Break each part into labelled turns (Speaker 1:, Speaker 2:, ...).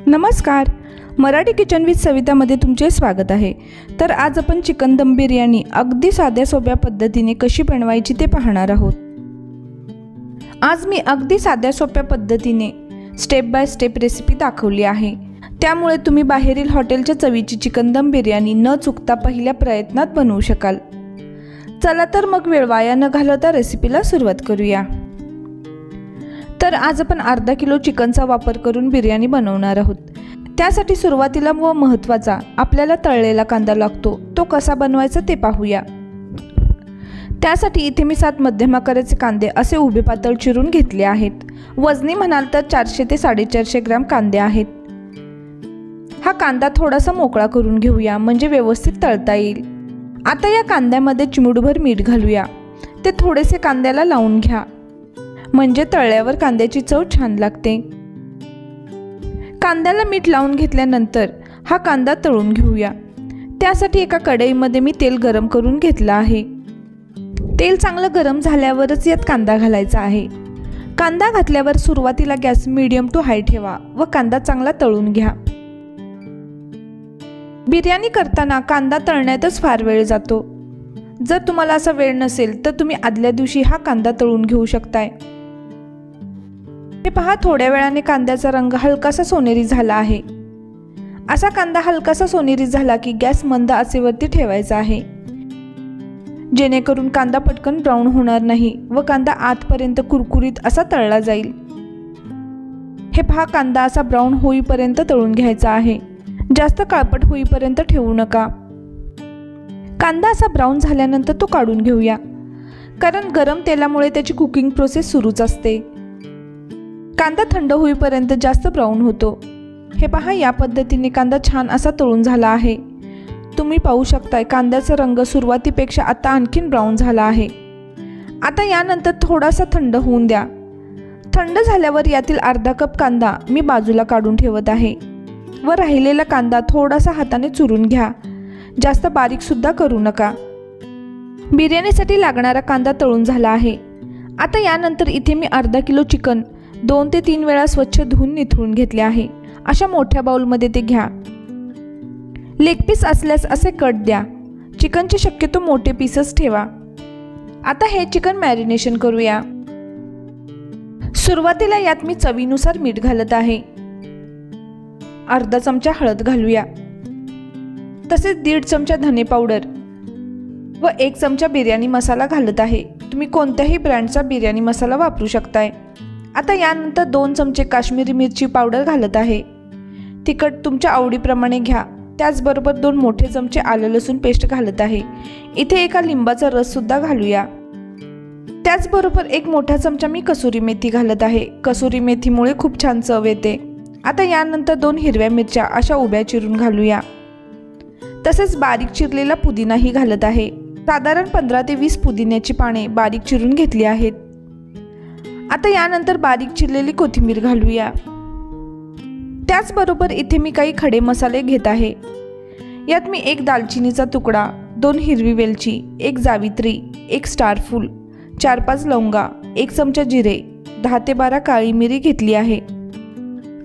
Speaker 1: नमस्कार, Marathi kitchen with सवितामध्ये तुमचे स्वागत आहे। तर आज आपण चिकन दम बिर्याणी अगदी साध्या सोप्या पद्धतीने कशी बनवायची ते पाहणार आहोत। आज मी अगदी साध्या सोप्या पद्धतीने स्टेप बाय स्टेप रेसिपी दाखवली आहे, त्यामुळे तुम्ही बाहेरील हॉटेलच्या चवीची चिकन दम बिर्याणी न चुकता पहिल्या प्रयत्नात बनवू शकाल। चला तर मग वेळ वाया न घालवता रेसिपीला सुरुवात करूया। तर आज आपण अर्धा किलो चिकनचा वापर करून बिर्याणी बनवणार आहोत। त्यासाठी सुरुवातीला व महत्त्वाचा आपल्याला तळलेला कांदा लागतो, तो कसा बनवायचा ते पाहूया। त्यासाठी इथे मी 7 मध्यम आकाराचे कांदे असे उभे पातळ चिरून घेतले आहेत। वजनी म्हणाल तर 400 ते 450 ग्रॅम कांदे आहेत। हा कांदा थोडासा मोकळा करून घेऊया, म्हणजे व्यवस्थित तळता येईल। आता या कांद्यामध्ये चिमूटभर मीठ घालूया, ते थोडेसे कांद्याला लावून घ्या, म्हणजे तळल्यावर कांद्याची चव छान लागते। कांद्याला मीठ लावून घेतल्यानंतर हा कांदा तळून घेऊया। त्यासाठी एका कढईमध्ये मी तेल गरम करून घेतलं आहे। तेल चांगलं गरम झाल्यावरच यात कांदा घालायचा आहे। कांदा घातल्यावर सुरुवातीला गॅस मीडियम टू हाय ठेवा व कांदा चांगला तळून घ्या। बिर्याणी करताना कांदा तळण्यातच फार वेळ जातो। जर तुम्हाला असा वेळ नसेल तर तुम्ही आदल्या दिवशी हा कांदा तळून घेऊ शकताय। हे पहा, थोड्या वेळाने कांद्याचा रंग हलकासा सोनेरी झाला आहे। असा कांदा हलकासा सोनेरी झाला की गॅस मंद आचेवरती ठेवायचा आहे, जेणेकरून कांदा पटकन ब्राऊन होणार नाही व कांदा आतपर्यंत कुरकुरीत असा तळला जाईल। हे पहा, कांदा असा ब्राऊन होईपर्यंत तळून घ्यायचा आहे, जास्त काळपट होईपर्यंत ठेवू नका। कांदा असा ब्राऊन झाल्यानंतर तो काढून घेऊया, कारण गरम तेलामुळे त्याची कुकिंग प्रोसेस सुरूच असते। कांदा थंड होईपर्यंत जास्त ब्राऊन होतो। हे पहा, या पद्धतीने कांदा छान असा तळून झाला आहे। तुम्ही पाहू शकताय कांद्याचा रंग सुरुवातीपेक्षा आता आणखीन ब्राऊन झाला आहे। आता यानंतर थोडासा थंड होऊन द्या। थंड झाल्यावर यातील अर्धा कप कांदा मी बाजूला काढून ठेवत आहे व राहिलेला कांदा थोडासा हाताने चुरून घ्या, जास्त बारीक सुद्धा करू नका। बिर्याणीसाठी लागणारा कांदा तळून झाला आहे। आता यानंतर इथे मी अर्धा किलो चिकन 2 ते 3 वेळा स्वच्छ धुवून निथळून घेतले आहे। अशा मोठ्या बाउलमध्ये ते घ्या। लेग पीस असल्यास असे कट द्या। चिकनचे शक्यतो मोठे पीसच ठेवा। आता हे चिकन मॅरिनेशन करूया। सुरुवातीला यात मी चवीनुसार मीठ घालत आहे। अर्धा चमचा हळद घालूया, तसेच 1.5 चमचा धने पावडर व 1 चमचा बिर्याणी मसाला घालत आहे। तुम्ही कोणत्याही ब्रँडचा बिर्याणी मसाला वापरू शकताय। आता यानंतर 2 चमचे काश्मीरी मिरची पावडर घालत आहे। तिखट तुमच्या आवडीप्रमाणे घ्या। त्याचबरोबर 2 मोठे चमचे आलं लसूण पेस्ट घालत आहे। इथे एका लिंबाचा रस सुद्धा घालूया। त्याचबरोबर 1 मोठा चमचा मी कसुरी मेथी घालत आहे। कसुरी मेथीमुळे खूप छान चव येते। आता यानंतर 2 हिरव्या मिरच्या अशा उभ्या चिरून घालूया, तसेच बारीक चिरलेला पुदिनाही घालत आहे। साधारण 15 ते 20 पुदिन्याची पाने बारीक चिरून घेतली आहेत। आता यानंतर बारीक चिरलेली कोथिंबीर घालूया। त्याचबरोबर इथे मी काही खडे मसाले घेत आहे। यात मी 1 दालचिनीचा तुकडा, 2 हिरवी वेलची, 1 जावित्री, 1 स्टार फूल, 4-5 लवंगा, 1 चमचा जिरे, 10 ते 12 काळी मिरी घेतली आहे।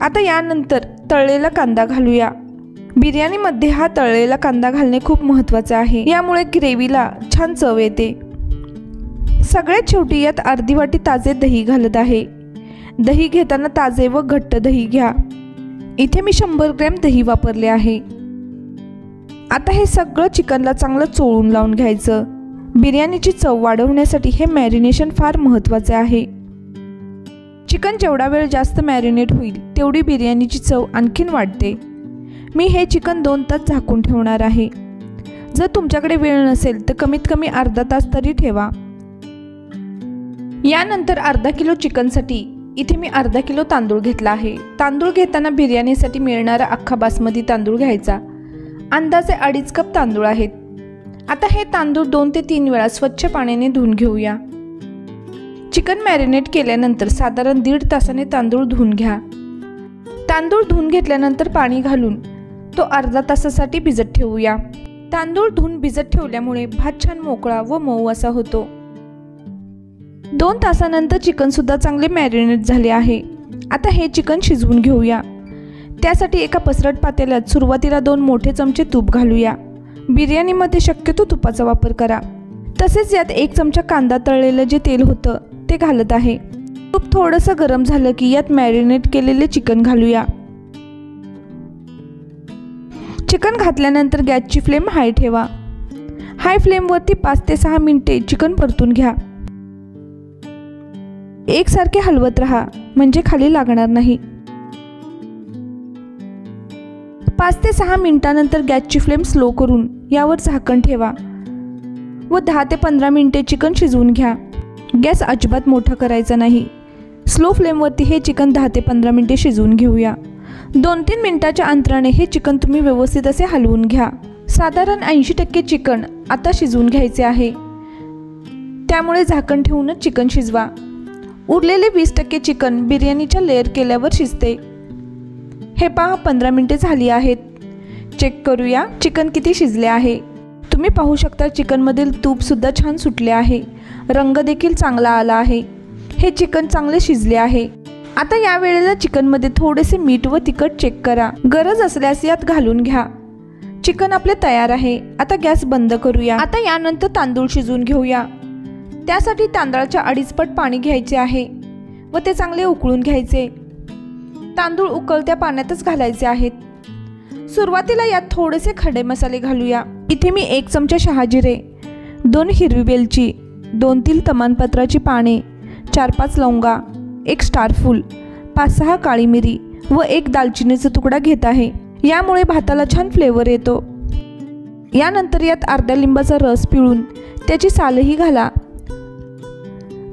Speaker 1: आता यानंतर तळलेला कांदा घालूया। बिर्याणीमध्ये हा तळलेला कांदा घालणे खूप महत्त्वाचे आहे, यामुळे ग्रेव्हीला छान चव येते। सगळ्यात शेवटी यात अर्धी वाटी ताजे दही घालत आहे। दही घेताना ताजे व घट्ट दही घ्या। इथे मी 100 ग्रॅम दही वापरले आहे। आता हे सगळं चिकनला चांगलं चोळून लावून घ्यायचं। बिर्याणीची चव वाढवण्यासाठी हे मॅरिनेशन फार महत्त्वाचे आहे। चिकन जेवढा वेळ जास्त मॅरिनेट होईल तेवढी बिर्याणीची चव आणखीन वाढते। मी हे चिकन 2 तास झाकून ठेवणार आहे। जर तुमच्याकडे वेळ नसेल तर कमीत कमी अर्धा तास तरी ठेवा। यानंतर अर्धा किलो चिकनसाठी इथे मी अर्धा किलो तांदूळ घेतला आहे। तांदूळ घेताना बिर्याणीसाठी मिळणारा अख्खा बासमती तांदूळ घ्यायचा। अंदाजे 2.5 कप तांदूळ आहेत। आता हे तांदूळ 2 ते 3 वेळा स्वच्छ पाण्याने धुवून घेऊया। चिकन मॅरिनेट केल्यानंतर साधारण 1.5 तासाने तांदूळ धुवून घ्या। तांदूळ धुवून घेतल्यानंतर पाणी घालून तो अर्धा तासासाठी भिजत ठेवूया। तांदूळ धुवून भिजत ठेवल्यामुळे भात छान मोकळा व मऊ असा होतो। 2 तासानंतर चिकन सुद्धा चांगले मॅरिनेट झाले आहे। आता हे चिकन शिजवून घेऊया। त्यासाठी एका पसरट पातेल्यात सुरुवातीला 2 मोठे चमचे तूप घालूया। बिर्याणीमध्ये शक्यतो तुपाचा वापर करा। तसेच यात 1 चमचा कांदा तळलेलं जे तेल होतं ते घालत आहे। तूप थोडंसं गरम झालं की यात मॅरिनेट केलेले चिकन घालूया। चिकन घातल्यानंतर गॅसची फ्लेम हाय ठेवा। हाय फ्लेमवरती 5 ते 6 मिनिटे चिकन परतून घ्या। एकसारखे हलवत राहा म्हणजे खाली लागणार नाही। 5 ते 6 मिनिटांनंतर गॅसची फ्लेम स्लो करून यावर झाकण ठेवा व 10 ते 15 मिनिटे चिकन शिजवून घ्या। गॅस अजिबात मोठा करायचा नाही। स्लो फ्लेमवरती हे चिकन 10 ते 15 मिनिटे शिजवून घेऊया। 2-3 मिनिटाच्या अंतराने हे चिकन तुम्ही व्यवस्थित असे हलवून घ्या। साधारण 80% चिकन आता शिजवून घ्यायचे आहे, त्यामुळे झाकण ठेवूनच चिकन शिजवा। उरलेले 20% चिकन बिर्याणीच्या लेयर केल्यावर शिजते। हे पहा 15 मिनिटे झाली आहेत। चेक करूया चिकन किती शिजले आहे। तुम्ही पाहू शकता चिकनमधील तूप सुद्धा छान सुटले आहे, रंग देखील चांगला आला आहे। हे चिकन चांगले शिजले आहे। आता या वेळेला चिकनमध्ये थोडेसे मीठ व तिखट चेक करा, गरज असल्यास यात घालून घ्या। चिकन आपले तयार आहे। आता गॅस बंद करूया। आता यानंतर तांदूळ शिजवून घेऊया। त्यासाठी तांदळाच्या 2.5 पट पाणी घ्यायचे आहे व ते चांगले उकळून घ्यायचे। तांदूळ उकळत्या पाण्यातच घालायचे आहेत। सुरुवातीला यात थोडेसे खडे मसाले घालूया। इथे मी 1 चमचा शहाजिरे, 2 हिरवी वेलची, 2-3 तमालपत्राची पाने, 4-5 लवंगा, 1 स्टार फूल, 5-6 काळी मिरी व 1 दालचिनीचा तुकडा घेत आहे। यामुळे भाताला छान फ्लेवर येतो। यानंतर यात अर्ध्या लिंबाचा रस पिळून त्याची सालही घाला।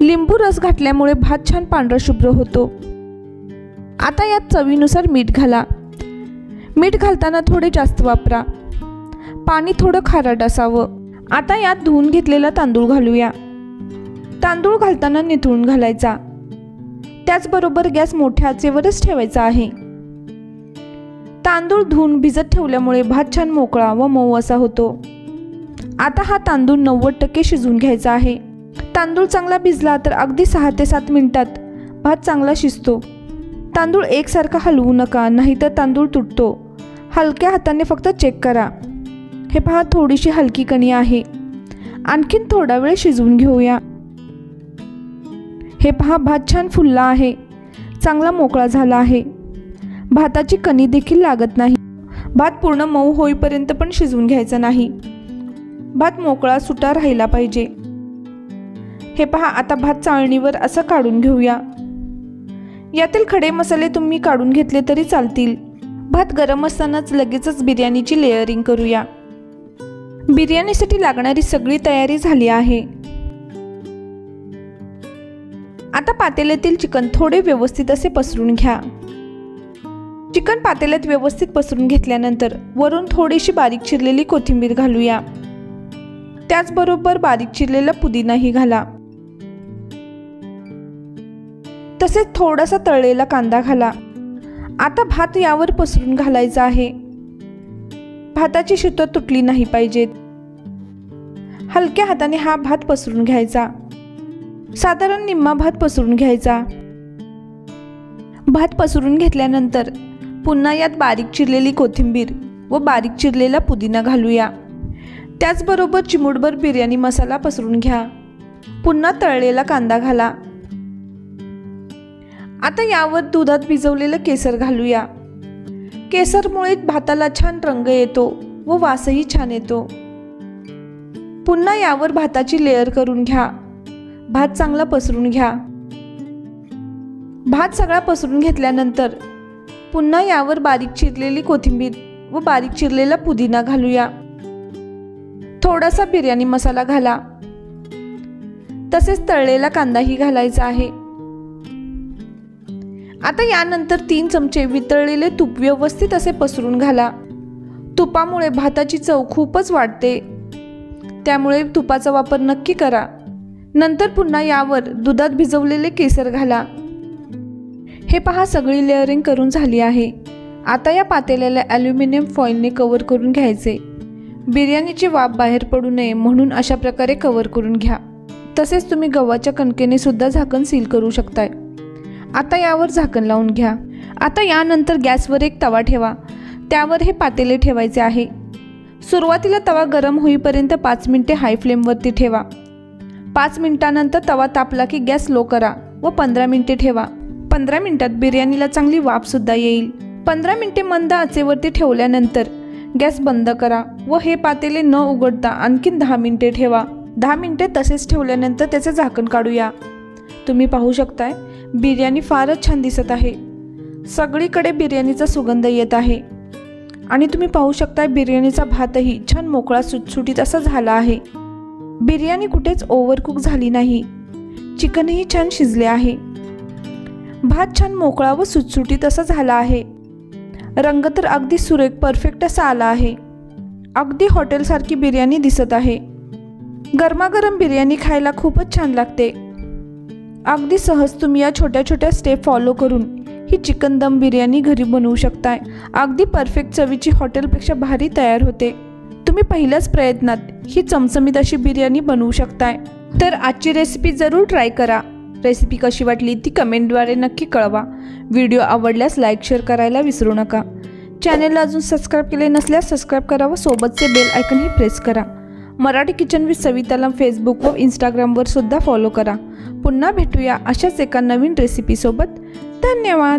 Speaker 1: लिंबू रस घातल्यामुळे भात छान पांढरा शुभ्र होतो। आता यात चवीनुसार मीठ घाला। मीठ घालताना थोडे जास्त वापरा। पाणी थोडं खारट असावं। आता यात धुवून घेतलेला तांदूळ घालूया। तांदूळ घालताना निथळून घालायचा। त्याचबरोबर गॅस मोठ्या आचेवरच ठेवायचा आहे। तांदूळ धुवून भिजत ठेवल्यामुळे भात छान मोकळा व मऊ असा होतो। आता हा तांदूळ 90% शिजवून घ्यायचा आहे। तांदूळ चांगला भिजला तर अगदी 6 ते 7 मिनिटात भात चांगला शिजतो। तांदूळ एकसारखा हलवू नका, नाहीतर तांदूळ तुटतो। हलक्या हाताने फक्त चेक करा। हे पहा थोडीशी हलकी कणी आहे। आणखीन थोडा वेळ शिजवून घेऊया। हे पहा भात छान फुलला आहे, चांगला मोकळा झाला आहे। भाताची कणी देखील लागत नाही। भात पूर्ण मऊ होईपर्यंत पण शिजवून घ्यायचा नाही। भात मोकळा सुटा राहिला पाहिजे। हे पहा आता भात चाळणीवर असं काढून घेऊया। यातील खडे मसाले तुम्ही काढून घेतले तरी चालतील। भात गरम असतानाच लगेचच बिर्याणीची लेयरिंग करूया। बिर्याणीसाठी लागणारी सगळी तयारी झाली आहे। आता पातेल्यातील चिकन थोडे व्यवस्थित असे पसरून घ्या। चिकन पातेल्यात व्यवस्थित पसरून घेतल्यानंतर वरून थोडीशी बारीक चिरलेली कोथिंबीर घालूया। त्याचबरोबर बारीक चिरलेला पुदिनाही घाला। तसेच थोडासा तळलेला कांदा घाला। आता भात यावर पसरून घालायचा आहे। भाताची शितं तुटली नाही पाहिजेत। हलक्या हाताने हा भात पसरून घ्यायचा। साधारण निम्मा भात पसरून घ्यायचा। भात पसरून घेतल्यानंतर पुन्हा यात बारीक चिरलेली कोथिंबीर व बारीक चिरलेला पुदिना घालूया। त्याचबरोबर चिमूटभर बिर्याणी मसाला पसरून घ्या। पुन्हा तळलेला कांदा घाला। आता यावर दुधात भिजवलेलं केसर घालूया। केसरमुळे भाताला छान रंग येतो व वासही छान येतो। पुन्हा यावर भाताची लेयर करून घ्या। भात चांगला पसरून घ्या। भात सगळा पसरून घेतल्यानंतर पुन्हा यावर बारीक चिरलेली कोथिंबीर व बारीक चिरलेला पुदिना घालूया। थोडासा बिर्याणी मसाला घाला। तसेच तळलेला कांदाही घालायचा आहे। आता यानंतर 3 चमचे वितळलेले तूप व्यवस्थित असे पसरून घाला। तुपामुळे भाताची चव खूपच वाढते, त्यामुळे तुपाचा वापर नक्की करा। नंतर पुन्हा यावर दुधात भिजवलेले केसर घाला। हे पहा सगळी लेअरिंग करून झाली आहे। आता या पातेल्याला ॲल्युमिनियम फॉइलने कव्हर करून घ्यायचे। बिर्याणीची वाफ बाहेर पडू नये म्हणून अशा प्रकारे कव्हर करून घ्या। तसेच तुम्ही गव्हाच्या कणकेने सुद्धा झाकण सील करू शकताय। आता यावर झाकण लावून घ्या आता यानंतर गॅसवर एक तवा ठेवा. त्यावर हे पातेले ठेवायचे आहे. सुरुवातीला तवा गरम होईपर्यंत 5 मिनिटे हाय फ्लेमवरती ठेवा. 5 मिनिटानंतर तवा तापला की गॅस लो करा व 15 मिनिटे ठेवा. 15 मिनिटात बिर्याणीला चांगली वाफसुद्धा येईल. 15 मिनिटे मंद आचेवरती ठेवल्यानंतर गॅस बंद करा व हे पातेले न उघडता आणखीन 10 मिनिटे ठेवा. 10 मिनिटे तसेच ठेवल्यानंतर त्याचे झाकण काढूया. तुम्ही पाहू शकताय बिर्याणी फारच छान दिसत आहे. सगळीकडे बिर्याणीचा सुगंध येत आहे आणि तुम्ही पाहू शकताय बिर्याणीचा भातही छान मोकळा सुटसुटीत असा झाला आहे. बिर्याणी कुठेच ओव्हरकुक झाली नाही. चिकनही छान शिजले आहे. भात छान मोकळा व सुटसुटीत असा झाला आहे. रंग तर अगदी सुरेख परफेक्ट असा आला आहे. अगदी हॉटेलसारखी बिर्याणी दिसत आहे. गरमागरम बिर्याणी खायला खूपच छान लागते. अगदी सहज तुम्ही या छोट्या छोट्या स्टेप फॉलो करून ही चिकन दम बिर्याणी घरी बनवू शकताय. अगदी परफेक्ट चवीची हॉटेलपेक्षा भारी तयार होते. तुम्ही पहिल्याच प्रयत्नात ही चमचमीत अशी बिर्याणी बनवू शकताय. तर आजची रेसिपी जरूर ट्राय करा. रेसिपी कशी वाटली ती कमेंटद्वारे नक्की कळवा. व्हिडिओ आवडल्यास लाईक शेअर करायला विसरू नका. चॅनेलला अजून सबस्क्राईब केले नसल्यास सबस्क्राईब करा व सोबतचे बेल आयकनही प्रेस करा. मराठी किचन विथ सविताला फेसबुक व इंस्टाग्रामवर सुद्धा फॉलो करा. पुन्हा भेटूया अशाच एका नवीन रेसिपीसोबत. धन्यवाद.